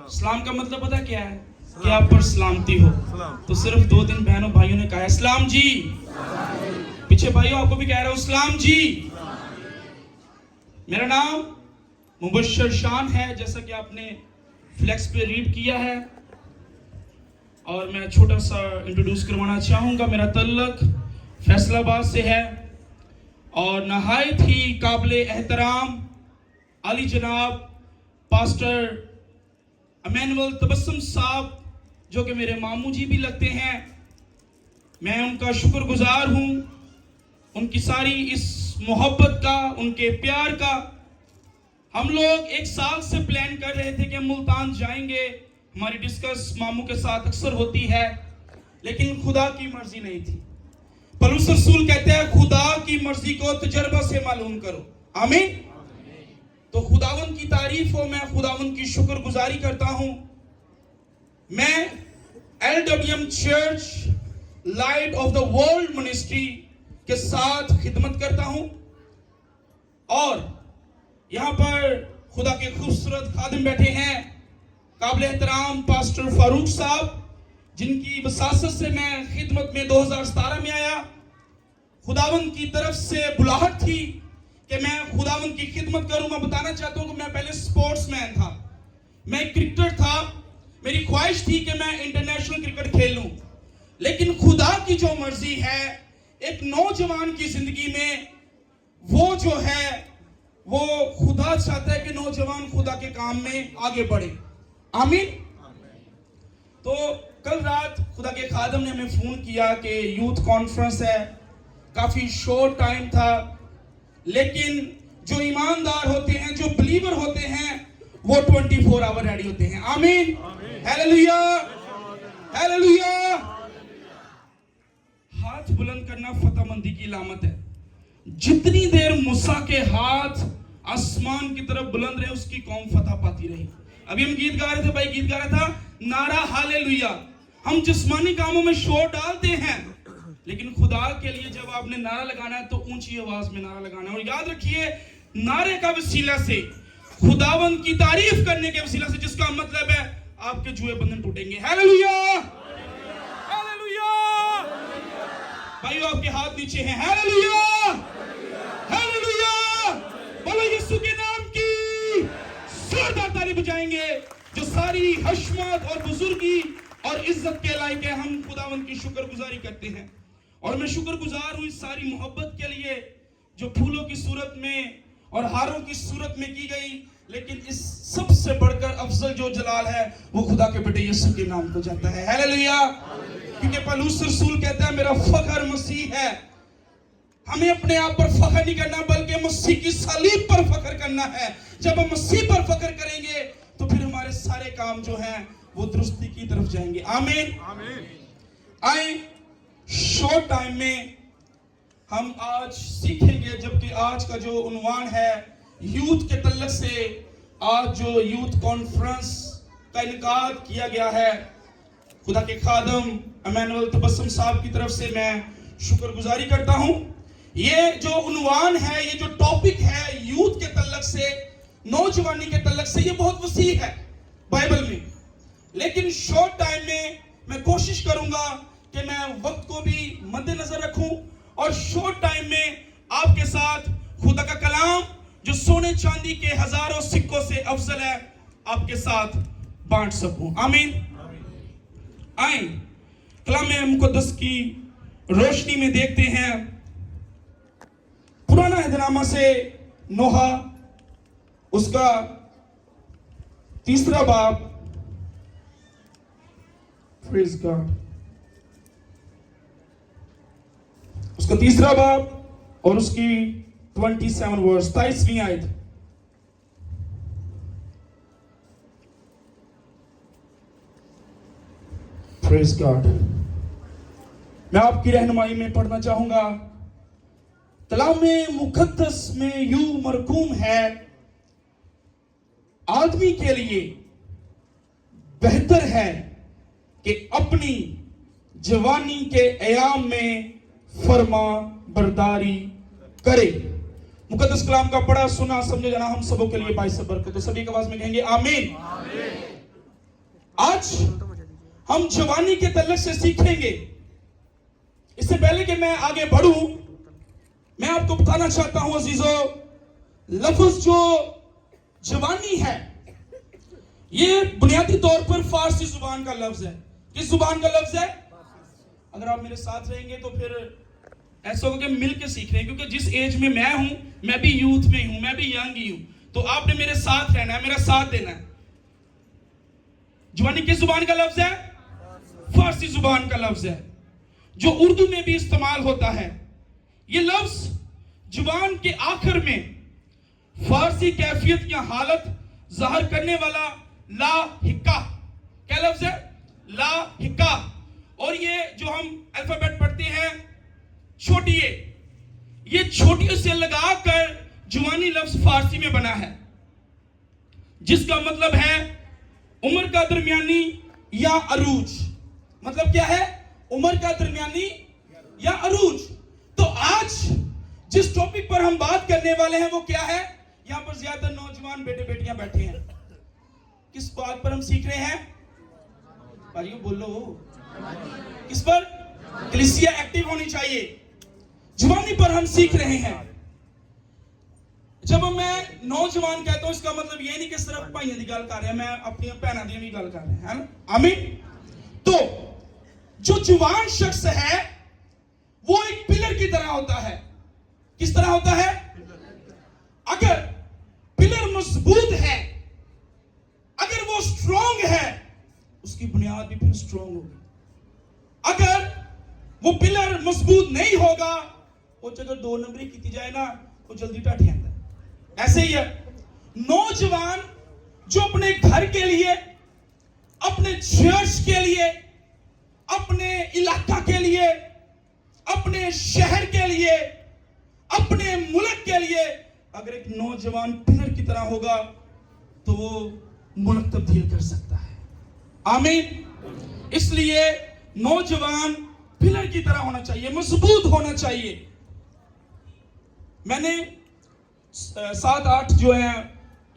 इस्लाम का मतलब पता क्या है? कि आप पर सलामती हो। तो सिर्फ 2-3 बहनों भाइयों ने कहा इस्लाम जी। पीछे भाइयों आपको भी कह रहा हूं इस्लाम जी। मेरा नाम मुबश्शिर शान है, जैसा कि आपने फ्लेक्स पे रीड किया है। और मैं छोटा सा इंट्रोड्यूस करवाना चाहूँगा। मेरा तल्लक फैसलाबाद से है और नहायत ही काबिल एहतराम अली जनाब पास्टर अमैनुअल तबस्सुम साहब, जो कि मेरे मामू जी भी लगते हैं, मैं उनका शुक्रगुजार हूँ, उनकी सारी इस मोहब्बत का, उनके प्यार का। हम लोग 1 साल से प्लान कर रहे थे कि हम मुल्तान जाएंगे। हमारी डिस्कस मामू के साथ अक्सर होती है, लेकिन खुदा की मर्जी नहीं थी। पौलुस रसूल कहते हैं खुदा की मर्जी को तजर्बा से मालूम करो। आमीन। तो खुदावन की तारीफ हो, मैं खुदावन की शुक्रगुजारी करता हूं। मैं LWM church light of the world ministry के साथ खिदमत करता हूं और यहां पर खुदा के खूबसूरत खादिम बैठे हैं, काबिल एहतराम पास्टर फारूक साहब, जिनकी वसासत से मैं खिदमत में 2017 में आया। खुदावन की तरफ से बुलाहट थी कि मैं खुदावन की खिदमत करूं। मैं बताना चाहता हूं कि मैं पहले स्पोर्ट्समैन था, मैं एक क्रिकेटर था। मेरी ख्वाहिश थी कि मैं इंटरनेशनल क्रिकेट खेल लूं, लेकिन खुदा की जो मर्जी है एक नौजवान की जिंदगी में, वो जो है वो खुदा चाहता है कि नौजवान खुदा के काम में आगे बढ़े। आमीन। तो कल रात खुदा के खादम ने हमें फोन किया कि यूथ कॉन्फ्रेंस है, काफी शॉर्ट टाइम था, लेकिन जो ईमानदार होते हैं, जो बिलीवर होते हैं, वो 24 आवर रेडी होते हैं। आमीन। Hallelujah, hallelujah. हाथ बुलंद करना फतहमंदी की अलामत है। जितनी देर मूसा के हाथ आसमान की तरफ बुलंद रहे, उसकी कौम फतह पाती रही। अभी हम गीत गा रहे थे, भाई गीत गा रहा था, नारा हालेलुया। हम जिस्मानी कामों में शोर डालते हैं, लेकिन खुदा के लिए जब आपने नारा लगाना है तो ऊंची आवाज में नारा लगाना है। और याद रखिए, नारे का वसीला से, खुदावन की तारीफ करने के वसीला से, जिसका मतलब है आपके जुए बंधन टूटेंगे। Hallelujah, hallelujah. भाइयों आपके हाथ नीचे हैं। Hallelujah, hallelujah. बोलो यीशु के नाम की जोरदार ताली बजाएंगे। जो सारी हशमत और बुजुर्गी और इज्जत के लायक है, हम खुदावन की शुक्रगुजारी करते हैं। और मैं शुक्रगुजार हूं इस सारी मोहब्बत के लिए जो फूलों की सूरत में और हारों की सूरत में की गई, लेकिन इस सबसे बढ़कर अफजल जो जलाल है वो खुदा के बेटे यीशु के नाम को जाता है। हालेलुया। क्योंकि पौलुस रसूल कहता है मेरा फख्र मसीह है। हमें अपने आप पर फख्र नहीं करना, बल्कि मसीह की सलीब पर फख्र करना है। जब हम मसीह पर फख्र करेंगे तो फिर हमारे सारे काम जो हैं वो दुरुस्ती की तरफ जाएंगे। आमीन, आमीन। आए शॉर्ट टाइम में हम आज सीखेंगे, जबकि आज का जो उन्वान है यूथ के तल्लक से, आज जो यूथ कॉन्फ्रेंस का इनकाद किया गया है, खुदा के खादम अमैनुअल तबस्सुम साहब की तरफ से मैं शुक्रगुजारी करता हूं। ये जो उन्वान है, ये जो टॉपिक है यूथ के तल्लक से, नौजवानी के तल्लक से, ये बहुत वसी है बाइबल में। लेकिन शॉर्ट टाइम में मैं कोशिश करूंगा कि मैं वक्त को भी मद्देनजर रखूं और शॉर्ट टाइम में आपके साथ खुदा का कलाम, जो सोने चांदी के हजारों सिक्कों से अफजल है, आपके साथ बांट सकूं। आमीन। आए कलाम मुकद्दस की रोशनी में देखते हैं पुराना अहदनामा से नोहा, उसका 3रा बाब, प्रेज़ गॉड, उसका 3रा बाब और उसकी 27 वर्स, 23वीं आयत। Praise God. मैं आपकी रहनुमाई में पढ़ना चाहूंगा। कलामे मुकद्दस में यूं मरकूम है, आदमी के लिए बेहतर है कि अपनी जवानी के अयाम में फरमा बरदारी करे। मुकद्दस कलाम का पढ़ा सुना समझे जाना हम सबों के लिए बाइस बरकत। तो सभी की आवाज में कहेंगे आमीन। आज हम जवानी के तलक से सीखेंगे। इससे पहले कि मैं आगे बढ़ूं, मैं आपको बताना चाहता हूं अजीजों, लफ्ज जो जवानी है ये बुनियादी तौर पर फारसी जुबान का लफ्ज है। किस जुबान का लफ्ज है? अगर आप मेरे साथ रहेंगे तो फिर ऐसा होगा कि मिल के सीख रहे हैं, क्योंकि जिस एज में मैं हूं, मैं भी यूथ में हूं, मैं भी यंग ही हूं, तो आपने मेरे साथ रहना है, मेरा साथ देना है। जवानी किस जुबान का लफ्ज है? फारसी जुबान का लफ्ज है, जो उर्दू में भी इस्तेमाल होता है। यह लफ्ज जुबान के आखिर में फारसी कैफियत या हालत जाहिर करने वाला ला हिक्का, क्या लफ्ज है? ला हिक्का। और ये जो हम अल्फाबेट पढ़ते हैं छोटी ए, ये छोटी से लगाकर जुबानी लफ्ज फारसी में बना है, जिसका मतलब है उम्र का दरमियानी या अरूज। मतलब क्या है? उम्र का दरमियानी या अरूज। तो आज जिस टॉपिक पर हम बात करने वाले हैं वो क्या है? यहां पर ज्यादातर नौजवान बेटे बेटियां बैठे हैं। किस बात पर हम सीख रहे हैं? भाई बोलो, किस पर? कलीसिया एक्टिव होनी चाहिए। जवानी पर हम सीख रहे हैं। जब मैं नौजवान कहता हूं, इसका मतलब ये नहीं कि सिर्फ भाइयों की गल कर रहे हैं, मैं अपनी भैनों की भी गल कर रहा है ना। आमीन। तो जो जवान शख्स है वो एक पिलर की तरह होता है। किस तरह होता है? अगर पिलर मजबूत है, अगर वो स्ट्रांग है, उसकी बुनियाद भी फिर स्ट्रांग होगी। अगर वो पिलर मजबूत नहीं होगा, वो अगर 2 नंबरी की जाए ना, वो जल्दी टट जाता है। ऐसे ही है नौजवान जो अपने घर के लिए, अपने चर्च के लिए, अपने इलाका के लिए, अपने शहर के लिए, अपने मुल्क के लिए अगर एक नौजवान पिलर की तरह होगा तो वो मुल्क तब्दील कर सकता है। आमीन। इसलिए नौजवान पिलर की तरह होना चाहिए, मजबूत होना चाहिए। मैंने 7-8 जो है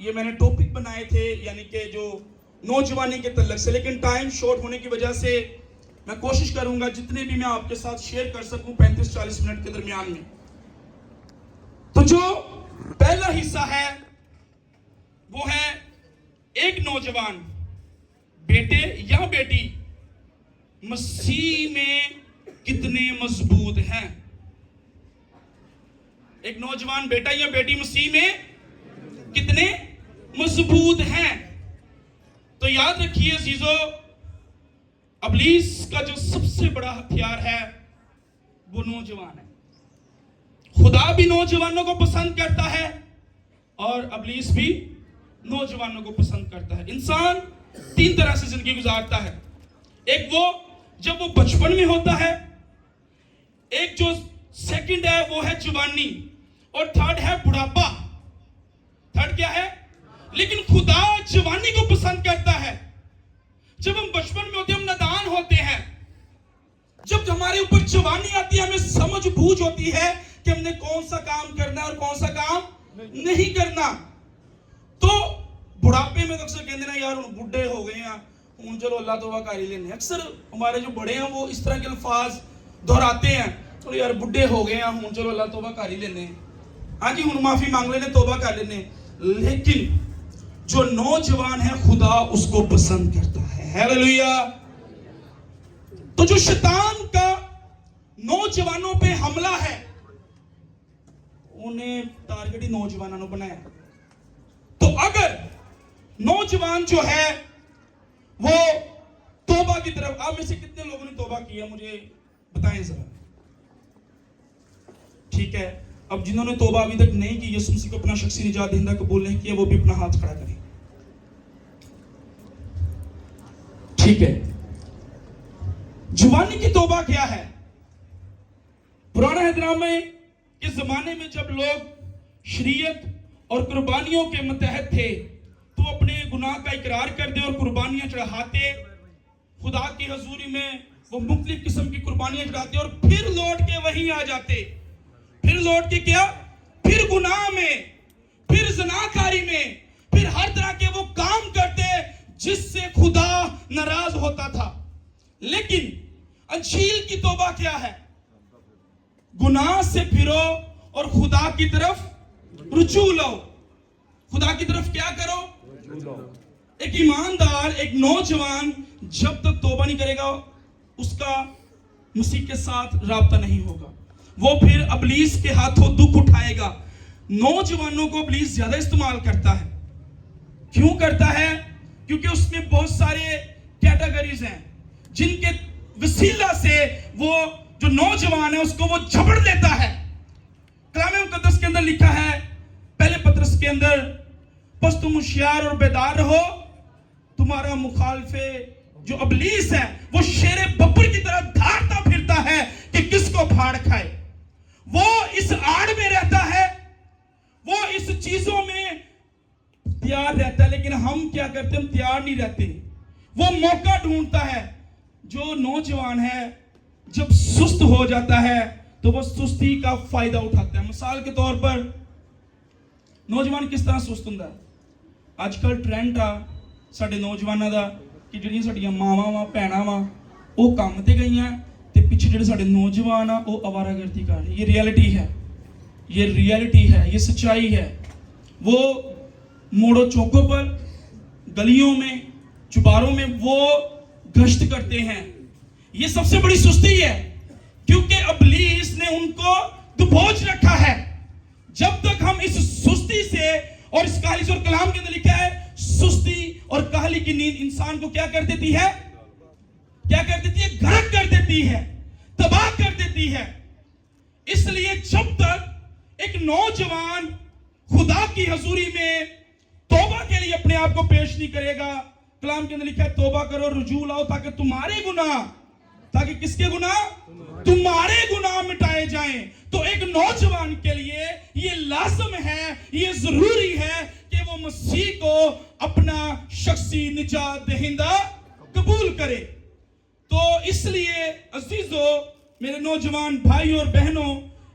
ये मैंने टॉपिक बनाए थे, यानी कि जो नौजवानी के तल्लक से, लेकिन टाइम शॉर्ट होने की वजह से मैं कोशिश करूंगा जितने भी मैं आपके साथ शेयर कर सकूं 35-40 मिनट के दरमियान में। तो जो पहला हिस्सा है वो है एक नौजवान बेटे या बेटी मसीह में कितने मजबूत हैं। एक नौजवान बेटा या बेटी मसीह में कितने मजबूत हैं। तो याद रखिए अजीजों, अबलीस का जो सबसे बड़ा हथियार है वो नौजवान है। खुदा भी नौजवानों को पसंद करता है और अबलीस भी नौजवानों को पसंद करता है। इंसान 3 तरह से जिंदगी गुजारता है। एक वो जब वो बचपन में होता है, एक जो सेकंड है वो है जवानी, और थर्ड है बुढ़ापा। थर्ड क्या है? लेकिन खुदा जवानी को पसंद करता है। जब हम बचपन में होते हैं, हम नादान होते हैं, जब हमारे ऊपर जवानी आती है, हमें समझ बूझ होती है कि हमने कौन सा काम करना है और कौन सा काम नहीं करना। तो बुढ़ापे में अक्सर कहते ना यार हम बुढ़े हो गए हैं, हूं चलो अल्लाह तौबा कर ही लेने। अक्सर हमारे जो बड़े हैं वो इस तरह के अल्फाज दोहराते हैं, चलो यार बुढ़े हो गए हैं, हूं चलो अल्लाह तौबा कर ही लेने, हाँ जी हूं माफी मांग लेने, तौबा कर लेने। लेकिन जो नौजवान है खुदा उसको पसंद करता है। हालेलुया। तो जो शैतान का नौजवानों पे हमला है, उन्हें टारगेट ही नौजवानों ने बनाया। तो अगर नौजवान जो है वो तौबा की तरफ, आप में से कितने लोगों ने तौबा किया मुझे बताएं जरा। ठीक है, अब जिन्होंने तौबा अभी तक नहीं की, यीशु मसीह को अपना शख्सी निजात दहिंदा कबूल नहीं किया, वो भी अपना हाथ खड़ा करें। ठीक है, जुबानी की तौबा क्या है? पुराने हैदरामे के जमाने में जब लोग शरीयत और कुर्बानियों के मतहत थे तो अपने गुनाह का इकरार करते और कुर्बानियां चढ़ाते, खुदा की हजूरी में वो मुख्तलिफ किस्म की कुर्बानियां चढ़ाते और फिर लौट के वहीं आ जाते। फिर लौट के क्या? फिर गुनाह में, फिर ज़नाकारी में, फिर हर तरह के वो काम करते जिससे खुदा नाराज होता था। लेकिन अंजील की तौबा क्या है? गुनाह से फिरो और खुदा की तरफ रुजू लो। खुदा की तरफ क्या करो? एक ईमानदार, एक नौजवान जब तक तौबा नहीं करेगा उसका मसीह के साथ राब्ता नहीं होगा। वो फिर अबलीस के हाथों दुख उठाएगा। नौजवानों को अबलीस ज्यादा इस्तेमाल करता है। क्यों करता है? क्योंकि उसमें बहुत सारे कैटेगरीज हैं जिनके वसीला से वो जो नौजवान है उसको वो झपड़ देता है। कलाम मुकद्दस के अंदर लिखा है, पहले पत्रस के अंदर, बस तुम होशियार और बेदार रहो, तुम्हारा मुखालफे जो अबलीस है वो शेरे बब्बर की तरह धारता फिरता है कि किसको फाड़ खाए। वो इस आड़ में रहता है, वो इस चीजों में तैयार रहता है, लेकिन हम क्या करते हैं? हम तैयार नहीं रहते। वो मौका ढूंढता है। जो नौजवान है जब सुस्त हो जाता है तो वो सुस्ती का फायदा उठाता है। मिसाल के तौर पर नौजवान किस तरह सुस्त ਹੁੰਦਾ है? आजकल ट्रेंड आ ਸਾਡੇ ਨੌਜਵਾਨਾਂ ਦਾ ਕਿ ਜਿਹੜੀਆਂ ਸਾਡੀਆਂ ਮਾਵਾਂ ਵਾ ਭੈਣਾਂ ਵਾ ਉਹ ਕੰਮ ਤੇ ਗਈਆਂ ਤੇ ਪਿੱਛੇ ਜਿਹੜੇ ਸਾਡੇ ਨੌਜਵਾਨ ਆ ਉਹ आवारागर्दी कर रहे। ये रियलिटी है, ये रियलिटी है, ये सच्चाई है। वो मोड़ो चौकों पर, गलियों में, चुबारों में वो गश्त करते हैं। ये सबसे बड़ी सुस्ती है, क्योंकि अबलीस ने उनको दबोच रखा है। जब तक हम इस सुस्ती से, और इस काहली और कलाम के अंदर लिखा है, सुस्ती और काहली की नींद इंसान को क्या कर देती है? क्या कर देती है? गर्क कर देती है, तबाह कर देती है। इसलिए जब तक एक नौजवान खुदा की हजूरी में तौबा के लिए अपने आप को पेश नहीं करेगा, कलाम के अंदर लिखा है तौबा करो, रुजू लाओ, ताकि तुम्हारे गुनाह, ताकि किसके गुनाह? तुम्हारे गुनाह मिटाए जाएं। तो एक नौजवान के लिए ये लाज़िम है, ये जरूरी है कि वो मसीह को अपना शख्सी निजात दहिंदा कबूल करे। तो इसलिए अजीजों, मेरे नौजवान भाई और बहनों,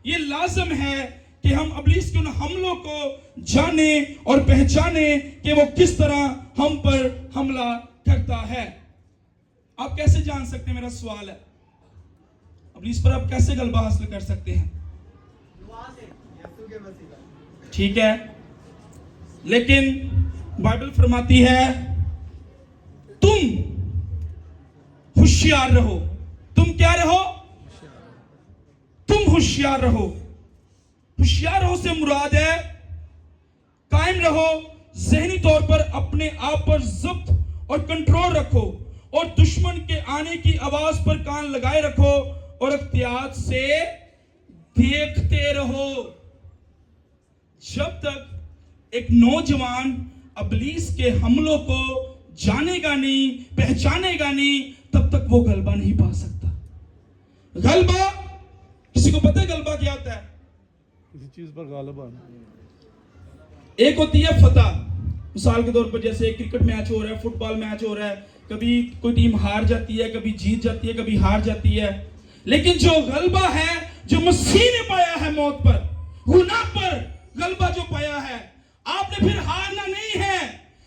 ये लाज़िम है कि हम अबलीस के उन हमलों को जाने और पहचाने कि वो किस तरह हम पर हमला करता है। आप कैसे जान सकते हैं? मेरा सवाल है, अबलीस पर आप कैसे गलबा हासिल कर सकते हैं? ठीक है, लेकिन बाइबल फरमाती है तुम होशियार रहो। तुम क्या रहो? तुम होशियार रहो। होशियार रहो से मुराद है कायम रहो, ज़हनी तौर पर अपने आप पर ज़ब्त और कंट्रोल रखो, और दुश्मन के आने की आवाज पर कान लगाए रखो, और एहतियात से देखते रहो। जब तक एक नौजवान अबलीस के हमलों को जानेगा नहीं, पहचानेगा नहीं, तब तक वो गलबा नहीं पा सकता। गलबा, किसी को पता है गलबा क्या होता है? किसी चीज पर गालिब आना। एक होती है फतह, मिसाल के तौर पर जैसे क्रिकेट मैच हो रहा है, फुटबॉल मैच हो रहा है, कभी कोई टीम हार जाती है, कभी जीत जाती है, कभी हार जाती है। लेकिन जो गलबा है, जो मसीह ने पाया है मौत पर, गुनाह पर गलबा जो पाया है, आपने फिर हारना नहीं है।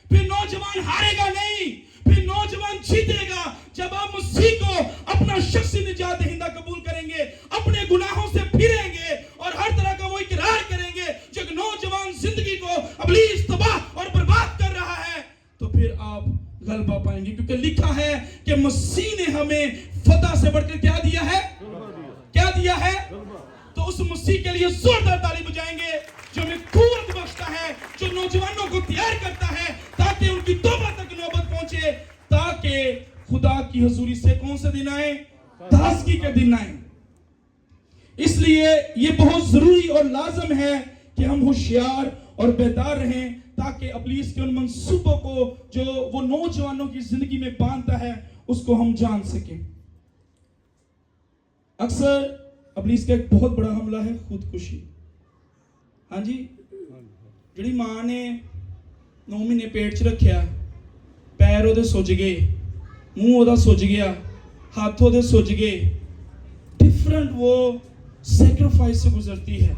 फिर नौजवान हारेगा नहीं, फिर नौजवान जीतेगा जब आप मसीह को अपना शख्सी निजात दहिंदा कबूल करेंगे, अपने गुनाहों से फिरेंगे और हर तरह का वो इकरार करेंगे। जब नौजवान जिंदगी को अबलीस तबाह और बर्बाद कर रहा है, तो फिर आप गलबा पाएंगे, क्योंकि लिखा है कि मसीह ने हमें फतह से बढ़कर क्या दिया है? क्या दिया है? तो उस मसीह के लिए जोरदार ताली बजाएंगे जो हमें कुव्वत बख्शता है, जो नौजवानों को तैयार करता है ताकि उनकी तौबा तक नौबत पहुंचे, ताकि खुदा की हजूरी से कौन से दिन आए? ताज़गी के दिन आए। इसलिए ये बहुत जरूरी और लाजम है कि हम होशियार और बेदार रहें, ताकि अबलीस के उन मंसूबों को जो वो नौजवानों की जिंदगी में बांधता है उसको हम जान सकें। अक्सर अबलीस का एक बहुत बड़ा हमला है खुदकुशी। हाँ जी, जिहड़ी मां ने 9 महीने पेट च रखिया, पैर ओहदे सुज गए, मुंह ओहदा सुज गया, हाथ ओहदे सुज गए, डिफरेंट वो सैक्रिफाइस से गुजरती है,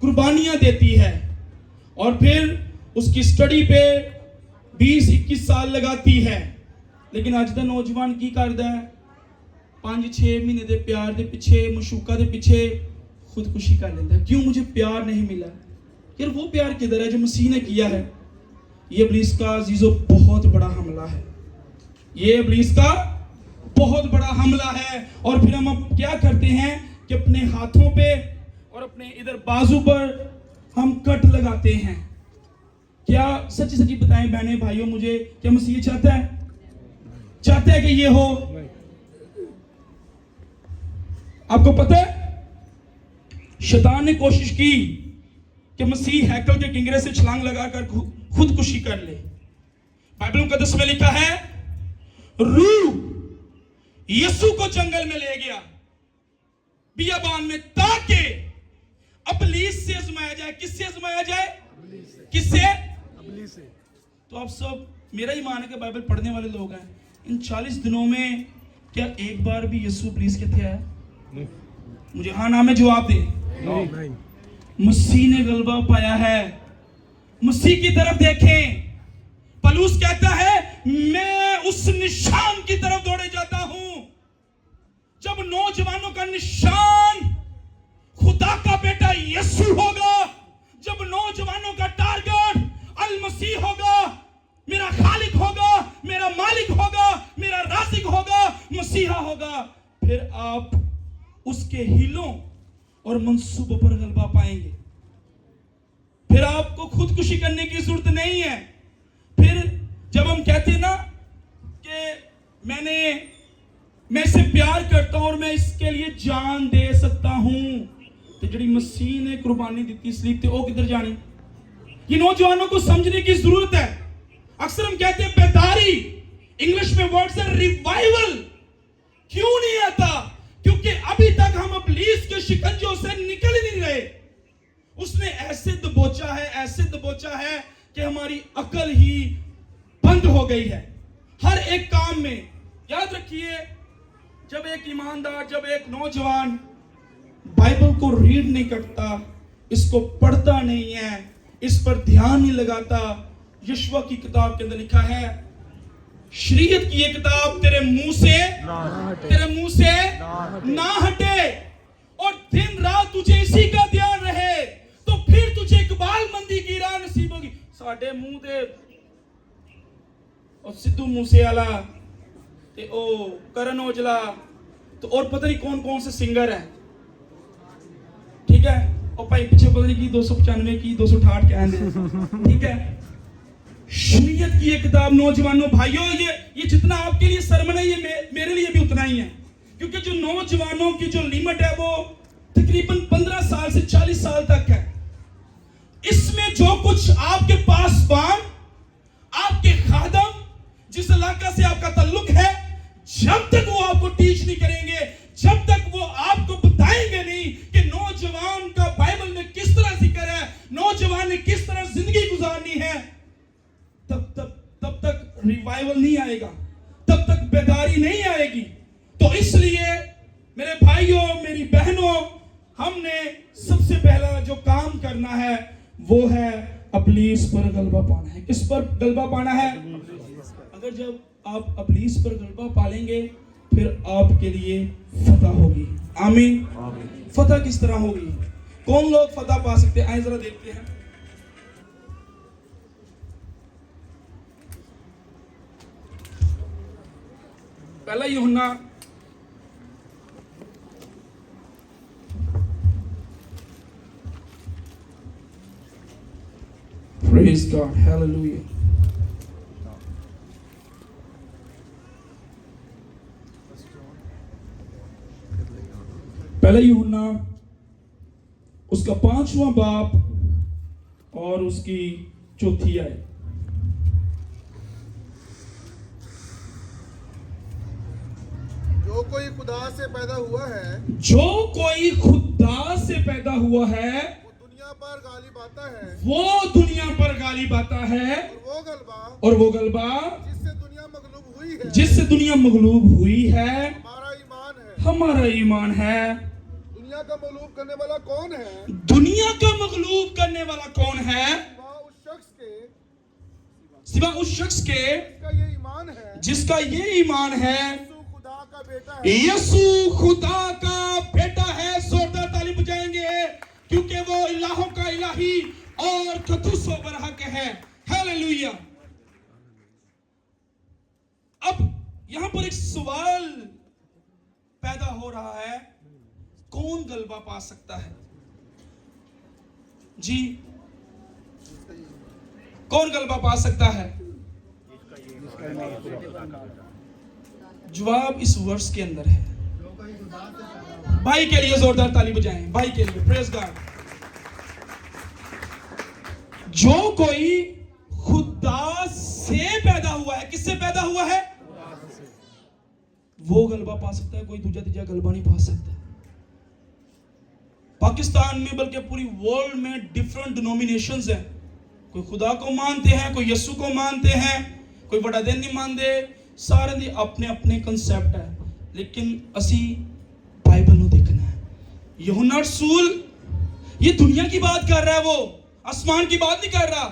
कुर्बानियां देती है, और फिर उसकी स्टडी पे 20-21 21 साल लगाती है, लेकिन अज दा नौजवान की करदा है? 5-6 महीने दे प्यार दे पिछे, मशूका दे पिछे खुदकुशी कर लेता है। क्यों? मुझे प्यार नहीं मिला। यार वो प्यार किधर है जो मसीह ने किया है? ये इब्लीस का अजीजों बहुत बड़ा हमला है, ये इब्लीस का बहुत बड़ा हमला है। और फिर हम अब क्या करते हैं कि अपने हाथों पे और अपने इधर बाजू पर हम कट लगाते हैं। क्या सच्ची सच्ची बताएं बहनें भाइयों, मुझे क्या मसीह चाहता है कि ये हो? आपको पता है शैतान ने कोशिश की कि मसीह हैकल के किंगरे से छलांग लगाकर खुदकुशी कर ले। बाइबल मुकद्दस में लिखा है, रूह यीशु को जंगल में ले गया बियाबान में, ताकि इब्लीस से आजमाया जाए। किससे आजमाया जाए? किससे? तो आप सब मेरा ही मान है कि बाइबल पढ़ने वाले लोग हैं, इन 40 दिनों में क्या एक बार भी यीशु इब्लीस के थे आया? मुझे हाँ नाम में जवाब दे। नहीं। मसीह ने गलबा पाया है। मसीह की तरफ देखें, पलूस कहता है मैं उस निशान की तरफ दौड़े जाता हूं। जब नौजवानों का निशान खुदा का बेटा यीशु होगा, जब नौजवानों का टारगेट अल मसीह होगा, मेरा खालिक होगा, मेरा मालिक होगा, मेरा राज़िक होगा, मसीहा होगा, फिर आप उसके हिलों और मंसूबों पर गलबा पाएंगे। फिर आपको खुदकुशी करने की जरूरत नहीं है। फिर जब हम कहते हैं ना कि मैं इससे प्यार करता हूं और मैं इसके लिए जान दे सकता हूं, तो जड़ी मसीह ने कुर्बानी दी सलीब ते, वो किधर जानी? ये नौजवानों को समझने की जरूरत है। अक्सर हम कहते हैं बेदारी, इंग्लिश में वर्ड है रिवाइवल। क्यों नहीं आता? क्योंकि अभी तक हम इब्लीस के शिकंजों से निकल ही नहीं रहे। उसने ऐसे दबोचा है कि हमारी अकल ही बंद हो गई है हर एक काम में। याद रखिए, जब एक ईमानदार, जब एक नौजवान बाइबल को रीड नहीं करता, इसको पढ़ता नहीं है, इस पर ध्यान नहीं लगाता, यशवा की किताब के अंदर लिखा है, शरीयत की ये किताब तेरे मुंह से ना हटे और दिन रात तुझे इसी का ध्यान रहे, तो फिर तुझे इकबाल मंदी की राह नसीब होगी। साडे मुंह दे और सिद्धू मूसेवाला ते ओ करण औजला तो और पता नहीं कौन कौन से सिंगर है, ठीक है, और भाई पीछे पता नहीं की 295 की 268 कहते, ठीक है। शरीयत की ये किताब नौजवानों भाइयों, ये जितना आपके लिए सरमन है, ये मेरे लिए भी उतना ही है, क्योंकि जो नौजवानों की जो लिमिट है वो तकरीबन 15 साल से 40 साल तक है। इसमें जो कुछ आपके पासबान, आपके खादम, जिस इलाका से आपका ताल्लुक है, जब तक वो आपको टीच नहीं करेंगे, जब तक वो आपको बताएंगे नहीं कि नौजवान का बाइबल में किस तरह जिक्र है, नौजवान ने किस तरह जिंदगी गुजारनी है, तब तक रिवाइवल नहीं आएगा, तब तक बेदारी नहीं आएगी। तो इसलिए मेरे भाइयों, मेरी बहनों, हमने सबसे पहला जो काम करना है वो है इब्लीस पर गलबा पाना है। किस पर गलबा पाना है? अगर जब आप इब्लीस पर गलबा पालेंगे, फिर आपके लिए फतह होगी। आमीन। फतह किस तरह होगी? कौन लोग फतह पा सकते हैं? आइए जरा देखते हैं। पहला यूहन्ना Praise God, hallelujah. पहला यूहन्ना उसका 5वां बाप और उसकी 4थी आयत। जो कोई खुदा से पैदा हुआ है, जो कोई खुदा से पैदा हुआ है, वो दुनिया पर गालिब आता है, वो दुनिया पर गालिब आता है, और वो गलबा जिससे दुनिया मगलूब हुई है हमारा ईमान है। दुनिया का मगलूब करने वाला कौन है? दुनिया का मगलूब करने वाला कौन है? वह उस शख्स के सिवा उस शख्स के जिसका ये ईमान है जिसका ये ईमान है यीशु खुदा का बेटा है। यीशु खुदा का बेटा है। जोरदार ताली बजाएंगे, क्योंकि वो इलाहों का इलाही और कदूसो बरहक है। हालेलुया। अब यहां पर एक सवाल पैदा हो रहा है, कौन गलबा पा सकता है? जी, कौन गलबा पा सकता है? जवाब इस वर्ष के अंदर है। भाई के लिए जोरदार ताली बजाएं, भाई के लिए, प्रेज गॉड। जो कोई खुदा से पैदा हुआ है, किससे पैदा हुआ है? वो गलबा पा सकता है, कोई दूसरा तीसरा गलबा नहीं पा सकता। पाकिस्तान में बल्कि पूरी वर्ल्ड में डिफरेंट डिनोमिनेशंस हैं। कोई खुदा को मानते हैं, कोई यीशु को मानते हैं, कोई बड़ा दिन नहीं मानते, सारे दी अपने अपने कंसेप्ट है। लेकिन असी बाइबल ਨੂੰ देखना है। यूहन्ना रसूल ये दुनिया की बात कर रहा है, वो आसमान की बात नहीं कर रहा।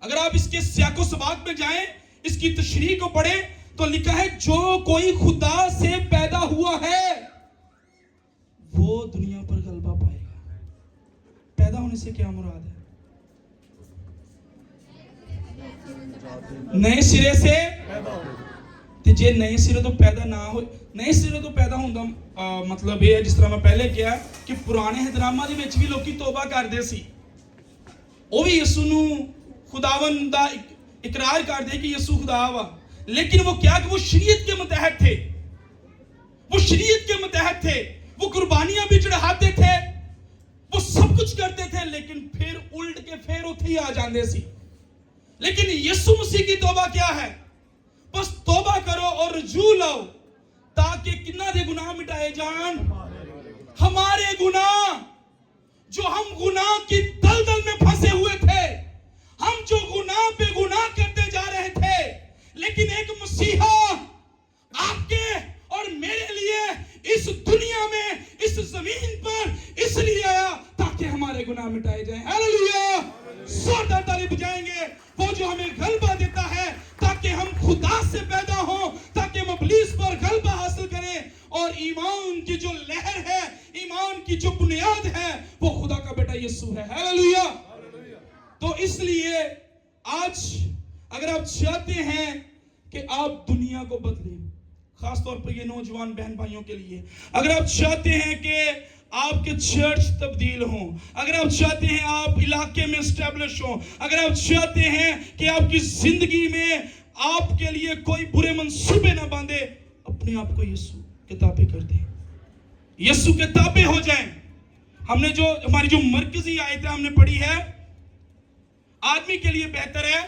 अगर आप इसके सियाको सबाक में जाएं, इसकी तशरीह को पढ़ें, तो लिखा है जो कोई खुदा से पैदा हुआ है वो दुनिया पर गलबा पाएगा। पैदा होने से क्या मुराद है? नए सिरे से ते जे नए सिरे तो पैदा ना हो, नए सिरे तो पैदा होंदा मतलब ये है, जिस तरह मैं पहले किया कि पुराने हजरामा ਦੇ ਵਿੱਚ ਵੀ ਲੋਕੀ तौबा ਕਰਦੇ ਸੀ, ਉਹ ਵੀ ਯਿਸੂ ਨੂੰ खुदावन ਦਾ इकरार करते कि यीशु खुदा वा। लेकिन वो क्या कि वो शरीयत के मुतहत थे, वो शरीयत के मुतहत थे, वो कुर्बानियां भी चढ़ाते थे, वो सब कुछ करते थे, लेकिन फिर उल्ट के फिर उथे ही आ जाते सी। लेकिन यीशु मसीह की तौबा क्या है? बस तौबा करो और रजू लाओ ताकि किन्ना दे गुनाह मिटाए जान, हमारे गुनाह, जो हम गुनाह की दलदल में फंसे हुए थे, हम जो गुनाह पे गुनाह करते जा रहे थे, लेकिन एक मसीहा आपके और मेरे लिए इस दुनिया में, इस जमीन पर इसलिए आया ताकि हमारे गुनाह मिटाए जाएं। हालेलुया। जोरदार ताली बजाएंगे। वो जो हमें गलबा देता है ताकि हम खुदा से पैदा हो, ताकि हम इब्लीस पर गलबा हासिल करें, और ईमान की जो लहर है, ईमान की जो बुनियाद है, वो खुदा का बेटा यीशु है। हालेलुया। तो इसलिए आज अगर आप चाहते हैं कि आप दुनिया को बदलें, खासतौर पर ये नौजवान बहन भाइयों के लिए, अगर आप चाहते हैं कि आपके चर्च तब्दील हों, अगर आप चाहते हैं आप इलाके में एस्टैब्लिश हों, अगर आप चाहते हैं कि आपकी जिंदगी में आपके लिए कोई बुरे मंसूबे ना बांधे, अपने आप को यीशु के ताबे कर दें, यीशु के ताबे हो जाएं। हमने जो हमारी जो मरकजी आयतें हमने पढ़ी है, आदमी के लिए बेहतर है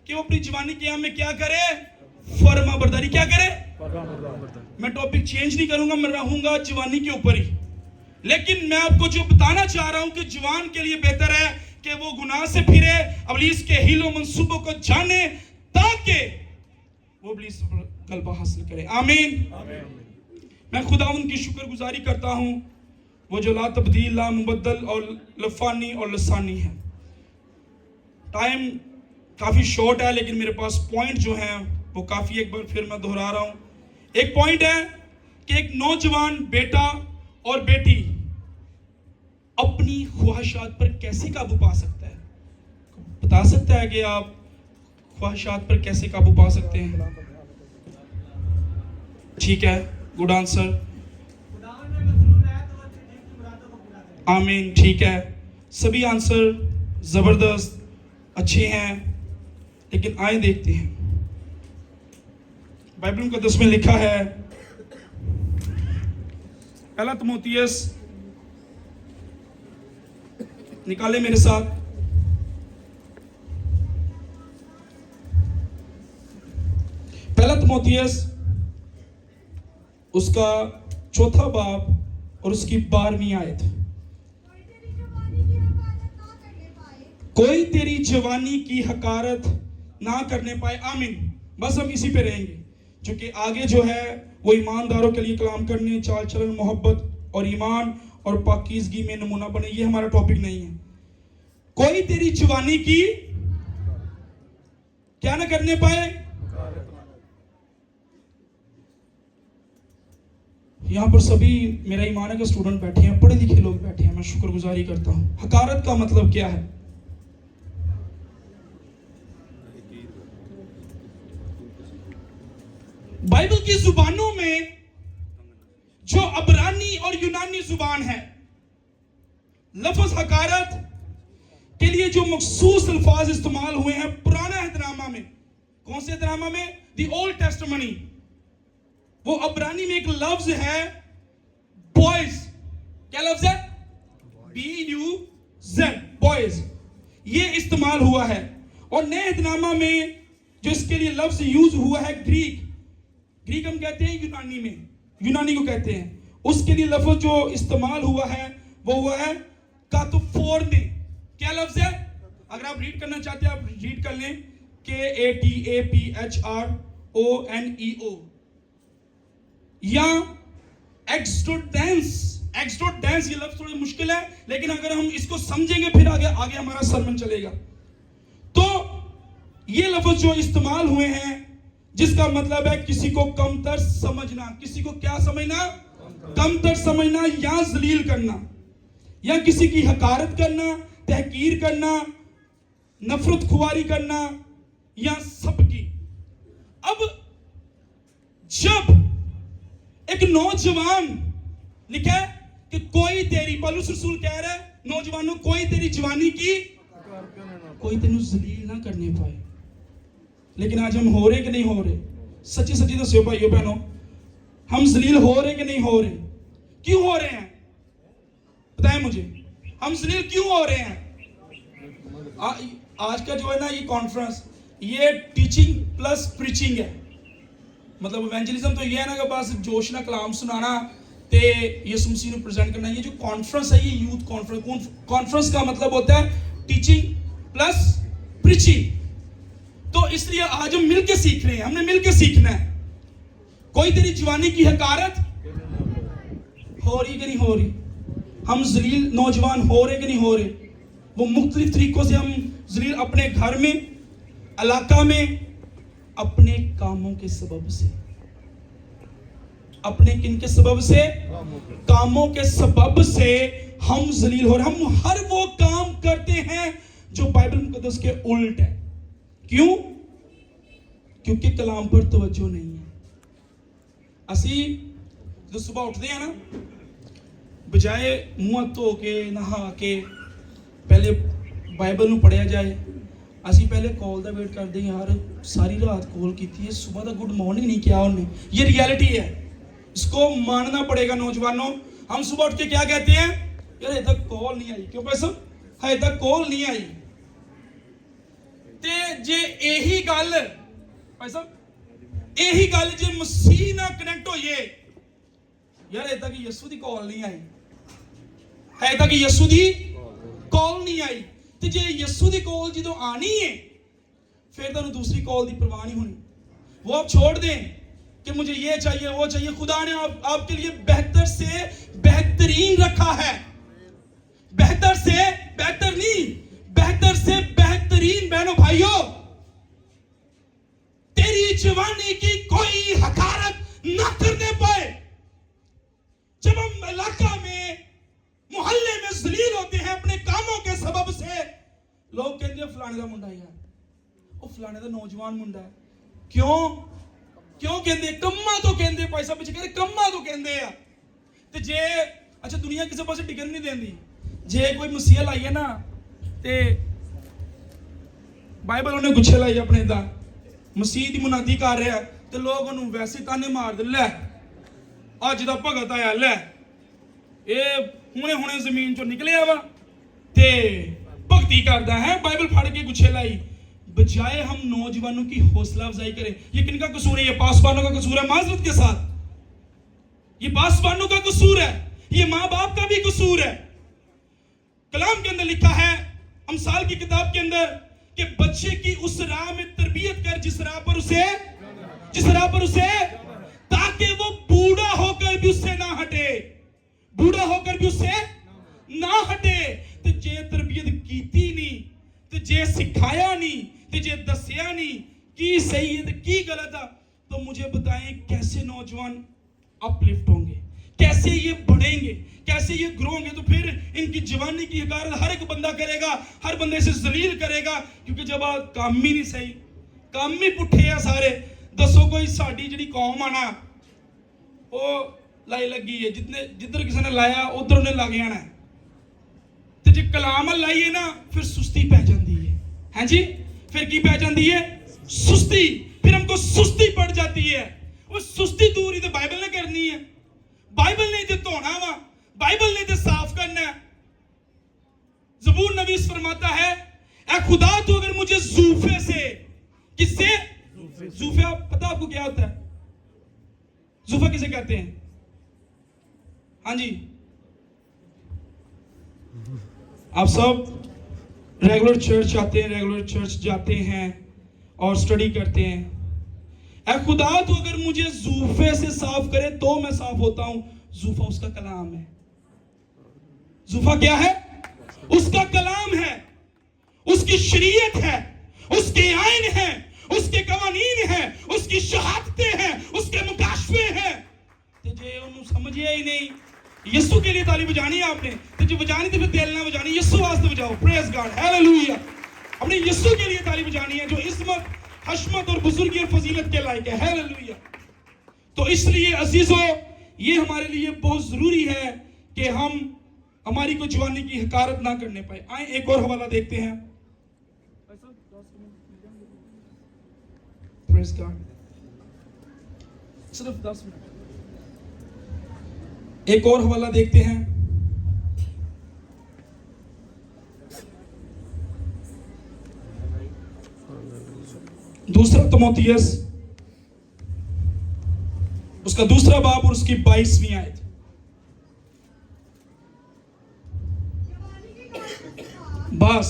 कि वो अपनी जवानी के में क्या करे? फर्मा बरदारी। क्या करे? मैं टॉपिक चेंज नहीं करूंगा, मैं रहूंगा जवानी के ऊपर ही। लेकिन मैं आपको जो बताना चाह रहा हूं कि जवान के लिए बेहतर है कि वो गुनाह से फिरे, इब्लीस के हीलो मंसूबों को जाने, ताकि वो इब्लीस पर गलबा हासिल करे। आमीन। मैं खुदावंद की शुक्रगुजारी करता हूं, वो जो ला तब्दील, ला मुबद्दल और लफानी और लसानी है। टाइम काफ़ी शॉर्ट है, लेकिन मेरे पास पॉइंट जो हैं वो काफ़ी, एक बार फिर मैं दोहरा रहा हूँ। एक पॉइंट है कि एक नौजवान बेटा और बेटी अपनी ख्वाहिशात पर कैसे काबू पा सकता है? बता सकता है कि आप ख्वाहिशात पर कैसे काबू पा सकते हैं? ठीक है, गुड आंसर। आमीन। ठीक है, सभी आंसर ज़बरदस्त अच्छे हैं, लेकिन आए देखते हैं। बाइबल मुकद्दस में लिखा है, पहला तिमोथियस, निकाले मेरे साथ, पहला तिमोथियस उसका 4 बाब और उसकी 12वीं आयत। कोई तेरी जवानी की हकारत ना करने पाए। आमीन। बस हम इसी पे रहेंगे, क्योंकि आगे जो है वो ईमानदारों के लिए कलाम करने, चाल चलन, मोहब्बत और ईमान और पाकीज़गी में नमूना बने, ये हमारा टॉपिक नहीं है। कोई तेरी जवानी की क्या ना करने पाए। यहां पर सभी मेरा ईमान के स्टूडेंट बैठे हैं, पढ़े लिखे लोग बैठे हैं, मैं शुक्रगुजारी करता हूं। हकारत का मतलब क्या है? बाइबल की जुबानों में जो अबरानी और यूनानी जुबान है, लफ्ज हकारत के लिए जो मखसूस अल्फाज इस्तेमाल हुए हैं पुराना अहदनामा में। कौन से अहदनामा में? The Old Testament. वो अबरानी में एक लफ्ज है बॉयज। क्या लफ्ज है? BUZ, boys. ये इस्तेमाल हुआ है। और नए अहदनामा में जो इसके लिए लफ्ज यूज हुआ है ग्रीक। ग्रीक हम कहते हैं यूनानी में, यूनानी को कहते हैं। उसके लिए लफ्ज जो इस्तेमाल हुआ है वो हुआ है कातुफोरने। क्या लफ्ज है? अगर आप रीड करना चाहते हैं आप रीड कर लें, KATAPHRONEO। या एक्सोडेंस। एक्सोडेंस ये लफ्ज थोड़ी मुश्किल है, लेकिन अगर हम इसको समझेंगे फिर आगे हमारा सरमन चलेगा। तो ये लफ्ज जो इस्तेमाल हुए हैं जिसका मतलब है किसी को कमतर समझना। किसी को क्या समझना? कमतर समझना या जलील करना, या किसी की हकारत करना, तहकीर करना, नफरत खुआरी करना, या सबकी। अब जब एक नौजवान लिखा है कि कोई तेरी, पौलुस रसूल कह रहा है नौजवानों कोई तेरी जवानी की, कोई तेनू जलील ना करने पाए। लेकिन आज हम हो रहे कि नहीं हो रहे? सच्ची सच्ची दस्यो भाइयों बहनों, हम जलील हो रहे कि नहीं हो रहे? क्यों हो रहे हैं बताएं मुझे, हम जलील क्यों हो रहे हैं? आज का जो है ना ये कॉन्फ्रेंस, ये टीचिंग प्लस प्रीचिंग है। मतलब इवेंजलिज्म तो ये है ना कि बस जोश ना कलाम सुनाना ते यीशु मसीह को प्रेजेंट करना। ये जो कॉन्फ्रेंस है ये यूथ कॉन्फ्रेंस। कॉन्फ्रेंस का मतलब होता है टीचिंग प्लस प्रीचिंग। तो इसलिए आज हम मिलके सीख रहे हैं, हमने मिलके सीखना है। कोई तेरी जवानी की हकारत हो रही कि नहीं हो रही? हम जलील नौजवान हो रहे कि नहीं हो रहे? वो मुख्तलिफ तरीकों से हम जलील, अपने घर में, इलाका में, अपने कामों के सबब से। अपने किन के सबब से? कामों के सबब से हम जलील हो रहे। हम हर वो काम करते हैं जो बाइबल मुकद्दस के उल्ट है। क्यों? क्योंकि कलाम पर तवज्जो नहीं है। असी जो सुबह उठते हैं ना, बजाय मुंह धो के नहा के पहले बाइबल ਨੂੰ पढ़िया जाए, ਅਸੀਂ पहले कॉल का वेट करते हैं। यार सारी रात कॉल की थी, सुबह का गुड मॉर्निंग नहीं किया उन्हें। ये रियलिटी है, इसको मानना पड़ेगा नौजवानों। हम सुबह उठ के क्या कहते हैं? यार अजे तक कॉल नहीं आई। क्यों भाई साहब? अजे तक कॉल नहीं आई। ते जे यही गल भाई साहब, यही गल जे मसीह ना कनेक्ट होइए, यार अजे तक यीशु दी कॉल नहीं आई, अजे तक यीशु दी कॉल नहीं आई। ते जे यीशु दी कॉल जो आनी है फिर तुहानू दूसरी कॉल की परवाह नहीं होनी। वो आप छोड़ दें कि मुझे ये चाहिए वो चाहिए। खुदा ने आपके लिए बेहतर से बेहतरीन रखा है। बेहतर से बेहतर नहीं, बेहतर से बेहतरीन। बहनों भाइयों, तेरी जवानी की कोई हकारत ना करने पाए। जब हम इलाका में, मोहल्ले में जलील होते हैं अपने कामों के सबब से, लोग कहते हैं फलाने का मुंडा यार, वो फलाने का नौजवान मुंडा है। क्यों क्यों कहते? कम्मा तो कहते, पैसा पिछे कहते कम्मा तो कहते हैं। ते जे अच्छा दुनिया किसी पासे टिकन नहीं देती। जे कोई मसीहा लाई है ना ते बाइबल उन्हें गुच्छे लाई अपने दा मसीह की मुनादी कर रहा है, तो लोग उन्हें वैसे ताने मार दे, लै अज का भगत आया, लै ये हुणे हुणे जमीन चो निकलिया वा ते भगती करता है। बाइबल फाड़ के गुच्छे लाई। बजाय हम नौजवानों की हौसला अफजाई करें। ये किनका कसूर है? ये पासवानों का कसूर है। माजरत के साथ, ये पासवानों का कसूर है, ये माँ बाप का भी कसूर है। कलाम के अंदर लिखा है, अमसाल की किताब के अंदर, कि बच्चे की उस राह में तरबियत कर जिस राह पर उसे ताकि वो बूढ़ा होकर भी उससे ना हटे, बूढ़ा होकर भी उससे ना हटे। तो जे तरबियत कीती नहीं, तो जे सिखाया नहीं, तो जे दसिया नहीं, की सही है तो की गलत है, तो मुझे बताएं कैसे नौजवान अपलिफ्ट होंगे, कैसे ये बढ़ेंगे, कैसे ये ग्रो होंगे। तो फिर इनकी जवानी की हकारत हर एक बंदा करेगा, हर बंदे से जलील करेगा, क्योंकि जब आप काम ही नहीं सही, काम ही पुठे आ सारे। दसो कोई साड़ी जी कौम आना वो लाई लगी है, जितने जिधर किसी ने लाया उधर उन्हें लग जाना है, तो जो कलाम लाइए ना फिर सुस्ती पै जाती है जी। फिर की पै जाती है? सुस्ती। फिर हमको सुस्ती पड़ जाती है। वो सुस्ती दूर ही तो बाइबल ने करनी है, बाइबल ने तो धोना वा, बाइबल ने तो साफ करना है। ज़बूर नवीस फरमाता है, ऐ खुदा तो अगर मुझे जूफे से, किससे? जूफा पता आपको क्या होता है? जूफा किसे कहते हैं? हाँ जी, आप सब रेगुलर चर्च आते हैं, रेगुलर चर्च जाते हैं और स्टडी करते हैं। ऐ खुदा तो अगर मुझे जूफे से साफ करे तो मैं साफ होता हूं। जूफा उसका कलाम है। जूफा क्या है? उसका कलाम है, उसकी शरीयत है, उसके आइन है, उसके कवानीन है, उसकी शहादतें हैं, उसके मुकाशफे हैं। ते जे उन्हें समझिया ही नहीं, यीशु के लिए ताली बजानी है आपने, तो जो बजानी तो फिर दिल ना बजानी, यीशु वास्ते बजाओ। Praise God, hallelujah. अपने यीशु के लिए ताली बजानी है जो इस्मत, हशमत और बुजुर्गी और फजीलत के लायक है। हालेलुया। तो इसलिए अजीजों, ये हमारे लिए बहुत जरूरी है कि हम हमारी को जवानी की हकारत ना करने पाए। आए एक और हवाला देखते हैं। प्रेज गॉड, सिर्फ 10 मिनट। एक और हवाला देखते हैं। दूसरा तिमोथियस, उसका दूसरा बाब और उसकी 22वीं आयत। बस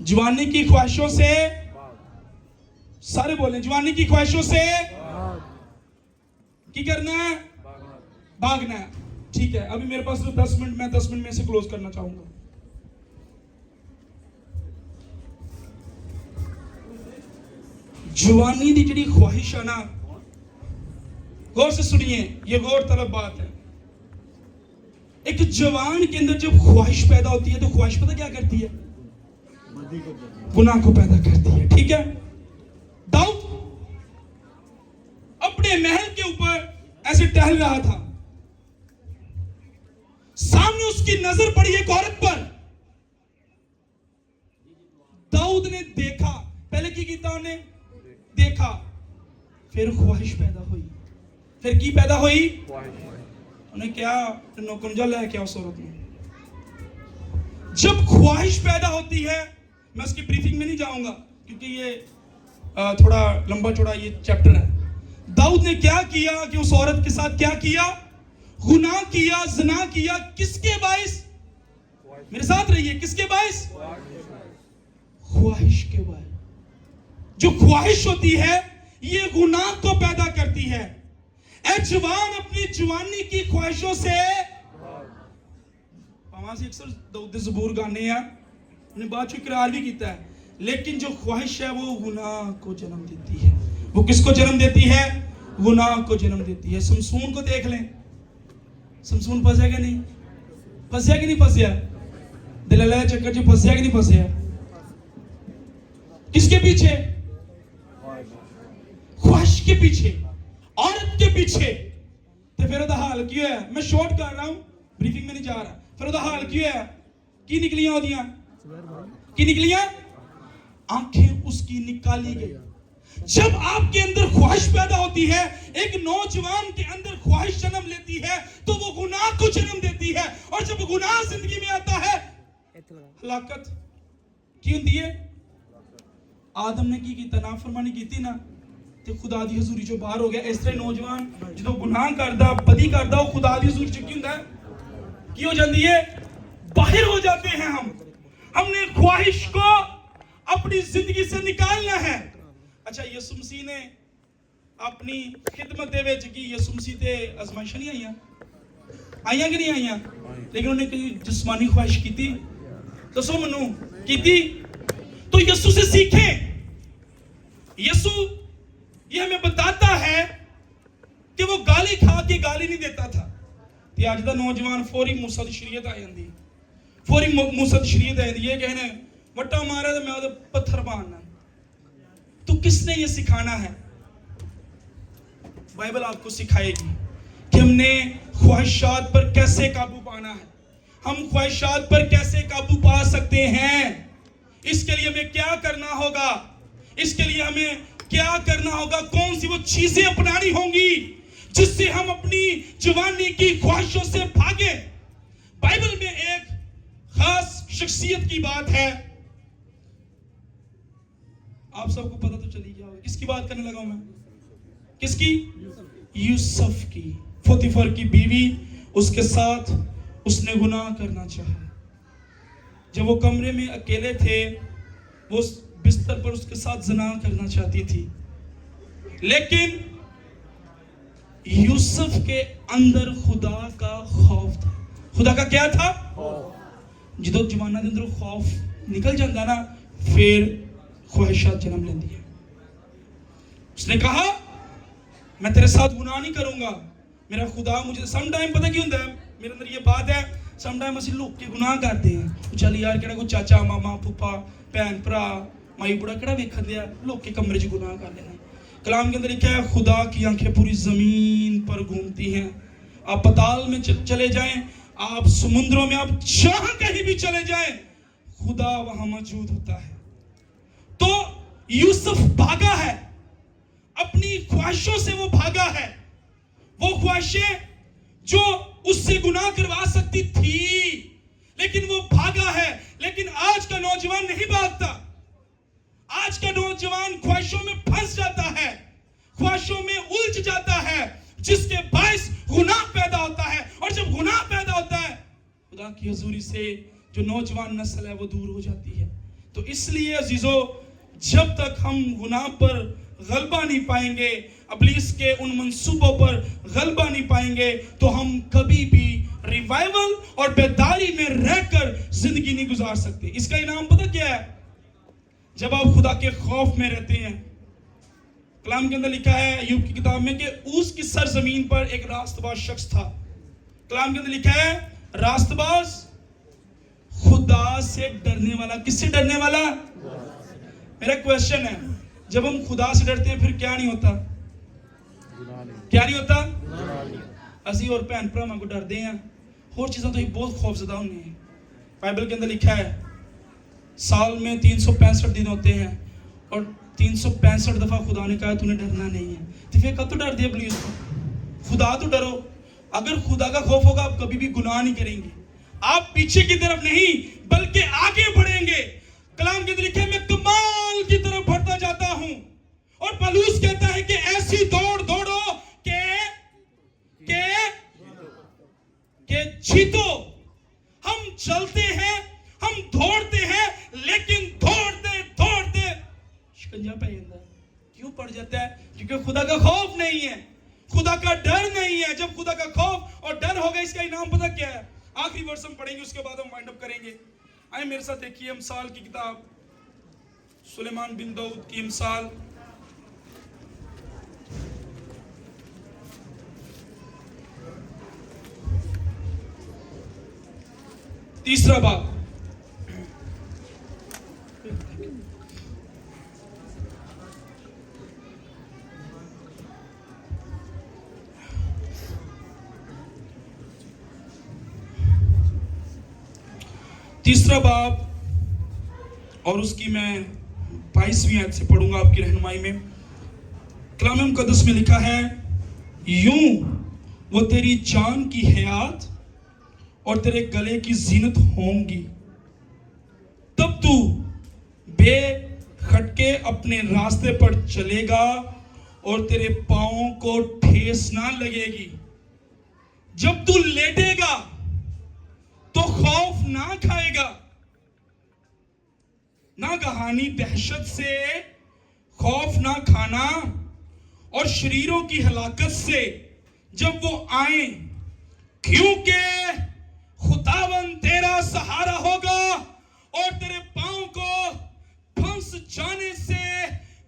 जवानी की ख्वाहिशों से, सारे बोले जवानी की ख्वाहिशों से की करना है? भागना है। ठीक है, अभी मेरे पास सिर्फ 10 मिनट, मैं 10 मिनट में से क्लोज करना चाहूंगा। जवानी की जी ख्वाहिश है ना, गौर से सुनिए, ये गौर तलब बात है। एक जवान के अंदर जब ख्वाहिश पैदा होती है तो ख्वाहिश पता क्या करती है? गुनाह को पैदा करती है। ठीक है, दाऊद अपने महल के ऊपर ऐसे टहल रहा था, सामने उसकी नजर पड़ी एक औरत पर। दाऊद ने देखा, पहले की कीता उन्हें देखा, फिर ख्वाहिश पैदा हुई। फिर की पैदा हुई? उन्हें क्या नौकुंजा लेके उस औरत में। जब ख्वाहिश पैदा होती है, मैं उसकी ब्रीफिंग में नहीं जाऊंगा क्योंकि ये थोड़ा लंबा चौड़ा ये चैप्टर है। दाऊद ने क्या किया कि उस औरत के साथ क्या किया? गुनाह किया, ज़िना किया। किसके बाइस? मेरे साथ रहिए, किसके बाइस? ख्वाहिश के बाइस। जो ख्वाहिश होती है ये गुनाह को पैदा करती है। ऐ जवान, अपनी जवानी की ख्वाहिशों से, अक्सर दाऊद ज़बूर गाने हैं, उन्हें बात इकरार भी किया है, लेकिन जो ख्वाहिश है वो गुनाह को जन्म देती है। वो किसको जन्म देती है? गुनाह को जन्म देती है। समसून को देख लें, समसून फंसा कि नहीं? फंसा कि नहीं फंसा? दिल चक्कर जो फंसा कि नहीं फंसा? किसके पीछे? ख्वाहिश के पीछे, औरत के पीछे। तो फिर उसका हाल क्यों है? मैं शॉर्ट कर रहा हूं, ब्रीफिंग में नहीं जा रहा। फिर उसका हाल क्यों है? की निकलियां होदियां? की निकलियां? आंखें उसकी निकाली गई। जब आपके अंदर ख्वाहिश पैदा होती है, एक नौजवान के अंदर ख्वाहिश जन्म लेती है, तो वो गुनाह को जन्म देती है। और जब गुनाह जिंदगी में आता है, हलाकत की होती है। आदम ने की नाफरमानी की थी ना, तो खुदा दी हजूरी चो बाहर हो गया। इस तरह नौजवान जो गुनाह करदा, बदी करदा, वो खुदा दी हजूरी चो की हुंदा है? की हो जाती है? बाहर हो जाते हैं हम। हमने ख्वाहिश को अपनी जिंदगी से निकालना है। अच्छा, यीशु मसीह ने अपनी खिदमत दे विच की, यीशु मसीह ते आजमाइशां नहीं आईयां? आईयां कि नहीं आईयां? लेकिन उन्हें कोई जिस्मानी ख्वाहिश की थी? दसो मनु की थी? तो यीशु से सीखें, यीशु ये हमें बताता है कि वो गाली खा के गाली नहीं देता था। ते अज दा नौजवान फौरी मूसा दी शरीयत आ जांदी, फौरी मूसा दी शरीयत आ जांदी। ये कहने वट्टा मारे तो मैं ओदे पत्थर मारना। तो किसने ये सिखाना है? बाइबल आपको सिखाएगी कि हमने ख्वाहिशात पर कैसे काबू पाना है, हम ख्वाहिशात पर कैसे काबू पा सकते हैं। इसके लिए हमें क्या करना होगा, इसके लिए हमें क्या करना होगा, कौन सी वो चीजें अपनानी होंगी जिससे हम अपनी जवानी की ख्वाहिशों से भागे। बाइबल में एक खास शख्सियत की बात है, आप सबको पता तो चली गया होगा। किसकी बात करने लगा हूं मैं? किसकी? यूसुफ की। पोतीफर की बीवी, उसके साथ उसने गुनाह करना चाहा। जब वो कमरे में अकेले थे, वो बिस्तर पर उसके साथ ज़िना करना चाहती थी, लेकिन यूसुफ के अंदर खुदा का खौफ था। खुदा का क्या था? जो जमाना के अंदर खौफ निकल जाता ना, फिर ख्वाहिशात जन्म लेती है। उसने कहा मैं तेरे साथ गुनाह नहीं करूंगा, मेरा खुदा मुझे। सम टाइम पता क्यों होता है, मेरे अंदर ये बात है, सम टाइम असं लोग के गुनाह करते हैं। चल यार केड़ा कोई चाचा मामा फूफा भैन भरा माई बुढ़ा केड़ा वेखन दिया, लोग के कमरे च गुनाह कर लेना। कलाम के अंदर लिखा है खुदा की आंखें पूरी जमीन पर घूमती हैं। आप पताल में चले जाएं, आप समुद्रों में, आप जहां कहीं भी चले जाएं, खुदा वहां मौजूद होता है। तो यूसुफ भागा है, अपनी ख्वाहिशों से वो भागा है। वो ख्वाहिशें जो उससे गुनाह करवा सकती थी, लेकिन वो भागा है। लेकिन आज का नौजवान नहीं भागता। आज का नौजवान ख्वाहिशों में फंस जाता है, ख्वाहिशों में उलझ जाता है, जिसके बायस गुनाह पैदा होता है। और जब गुनाह पैदा होता है, खुदा की हुजूरी से जो नौजवान नस्ल है वो दूर हो जाती है। तो इसलिए अजीजों, जब तक हम गुनाह पर गलबा नहीं पाएंगे, इब्लीस के उन मंसूबों पर गलबा नहीं पाएंगे, तो हम कभी भी रिवाइवल और बेदारी में रहकर जिंदगी नहीं गुजार सकते। इसका इनाम पता क्या है? जब आप खुदा के खौफ में रहते हैं। कलाम के अंदर लिखा है अय्यूब की किताब में कि उस की सरजमीन पर एक रास्तबाज शख्स था। कलाम के अंदर लिखा है रास्तबाज खुदा से डरने वाला। किससे डरने वाला? मेरा क्वेश्चन है, जब हम खुदा से डरते हैं फिर क्या नहीं होता? क्या नहीं होता? असी और भैन भरावां को डरते हैं, होर चीज़ों तो ही बहुत खौफजदा होने हैं। बाइबल के अंदर लिखा है साल में 365 दिन होते हैं और 365 दफा खुदा ने कहा तूने डरना नहीं है। तो फिर कब तो डर दिया पुलिस को? खुदा तो डरो। अगर खुदा का खौफ होगा आप कभी भी गुनाह नहीं करेंगे, आप पीछे की तरफ नहीं बल्कि आगे बढ़ेंगे। कलाम के अंदर लिखा है मैं कमाल की तरफ बढ़ता जाता हूं। और पौलुस कहता है कि ऐसी दौड़ दौड़ो के जीतो। हम चलते हैं, हम दौड़ते हैं, लेकिन दौड़ते दौड़ते शिकंजा पै जाता है। क्यों पड़ जाता है? क्योंकि खुदा का खौफ नहीं है, खुदा का डर नहीं है। जब खुदा का खौफ और डर होगा, इसका इनाम पता क्या है? आखिरी वर्ष हम पढ़ेंगे, उसके बाद हम वाइंड अप करेंगे। आए मेरे साथ देखिए अमसाल की किताब, सुलेमान बिन दाऊद की अमसाल, तीसरा बाब। तीसरा बाब और उसकी मैं 22वीं आयत से पढ़ूंगा आपकी रहनुमाई में। कलाम मुकद्दस में लिखा है यूं वो तेरी जान की हयात और तेरे गले की जीनत होंगी। तब तू बेखटके अपने रास्ते पर चलेगा और तेरे पांवों को ठेस ना लगेगी। जब तू लेटेगा तो खौफ ना खाएगा, ना कहानी दहशत से खौफ ना खाना और शरीरों की हलाकत से जब वो आए, क्योंकि खुदावन तेरा सहारा होगा और तेरे पांव को फंस जाने से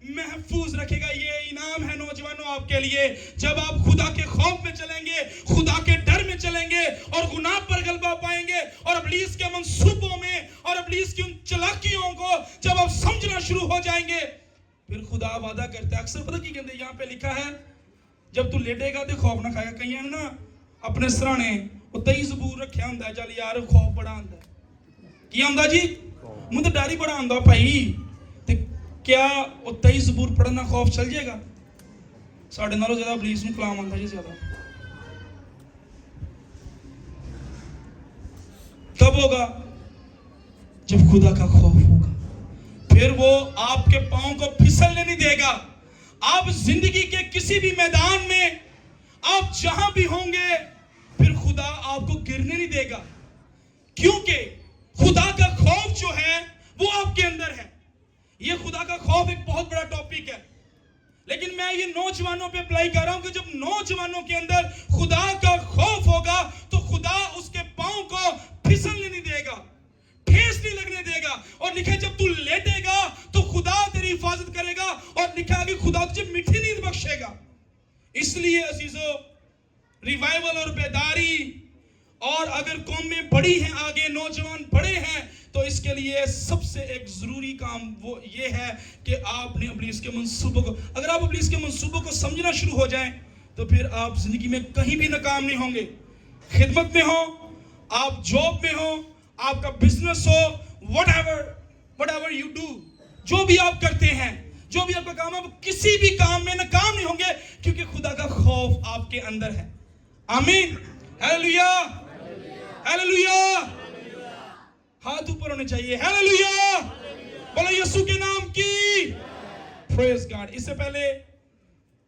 महफूज रखेगा। ये इनाम है नौजवानों आपके लिए। जब आप खुदा के खौफ में चलेंगे, खुदा के डर में चलेंगे और गुनाह पर गलबा पाएंगे और इब्लीस के मंसूबों में और इब्लीस की उन चालाकियों को जब आप समझना शुरू हो जाएंगे, फिर खुदा वादा करता है। अक्सर पता की कहते यहाँ पे लिखा है, जब तू लेटेगा तो खौफ ना खाएगा। कई ना अपने सराने 23 जबूर रखा होंगे, चल यार खौफ बड़ा आंदा की आंदा जी, मुझे डर ही बड़ा आंदा भाई। ते क्या 23 जबूर पढ़ना खौफ चल जाएगा? साढ़े नालों ज्यादा इब्लीस नूं कलाम आंदा जी ज्यादा। कब होगा? जब खुदा का खौफ होगा। फिर वो आपके पांव को फिसलने नहीं देगा। आप जिंदगी के किसी भी मैदान में आप जहां भी होंगे, फिर खुदा आपको गिरने नहीं देगा, क्योंकि खुदा का खौफ जो है वो आपके अंदर है। ये खुदा का खौफ एक बहुत बड़ा टॉपिक है, लेकिन मैं ये नौजवानों पे अप्लाई कर रहा हूं कि जब नौजवानों के अंदर खुदा का खौफ होगा तो खुदा उसके पांव को फिसलने नहीं देगा, ठेस नहीं लगने देगा। और लिखा जब तू लेटेगा तो खुदा तेरी हिफाजत करेगा, और लिखा कि खुदा तुझे मीठी नींद बख्शेगा। इसलिए अजीजों, रिवाइवल और बेदारी, और अगर कौमें बड़ी हैं, आगे नौजवान बड़े हैं, तो इसके लिए सबसे एक जरूरी काम वो ये है कि आपने इब्लीस के मंसूबों को, अगर आप इब्लीस के मंसूबों को समझना शुरू हो जाएं, तो फिर आप जिंदगी में कहीं भी नाकाम नहीं होंगे। खिदमत में हो, आप जॉब में हो, आपका बिजनेस हो, whatever you do, जो भी आप करते हैं, जो भी आपका काम है, आप किसी भी काम में नाकाम नहीं होंगे, क्योंकि खुदा का खौफ आपके अंदर है। आमीन, हालेलुया, हालेलुया। हाथ ऊपर होने चाहिए, हालेलुया, बोलो यीशु के नाम की, प्रेज गॉड। इससे पहले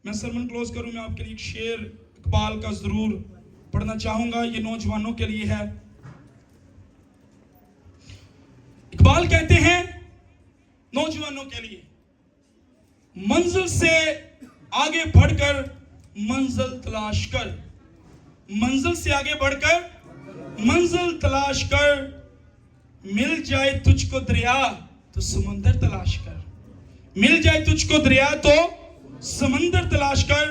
मैं सरमन क्लोज करूं, मैं आपके लिए एक शेर इकबाल का जरूर पढ़ना चाहूंगा। ये नौजवानों के लिए है। इकबाल कहते हैं नौजवानों के लिए, मंजिल से आगे बढ़कर मंजिल तलाश कर, मंजिल से आगे बढ़कर मंजिल तलाश कर, मिल जाए तुझको दरिया तो समंदर तलाश कर, मिल जाए तुझको दरिया तो समंदर तलाश कर।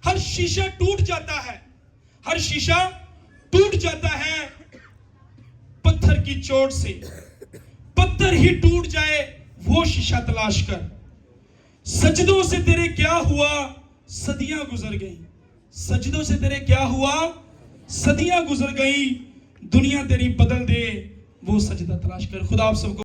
हर शीशा टूट जाता है, हर शीशा टूट जाता है पत्थर की चोट से, पत्थर ही टूट जाए वो शीशा तलाश कर। सजदों से तेरे क्या हुआ, सदियां गुजर गई, सजदों से तेरे क्या हुआ, सदियां गुजर गई, दुनिया तेरी बदल दे वो सजदा तलाश कर। खुदा आप सबको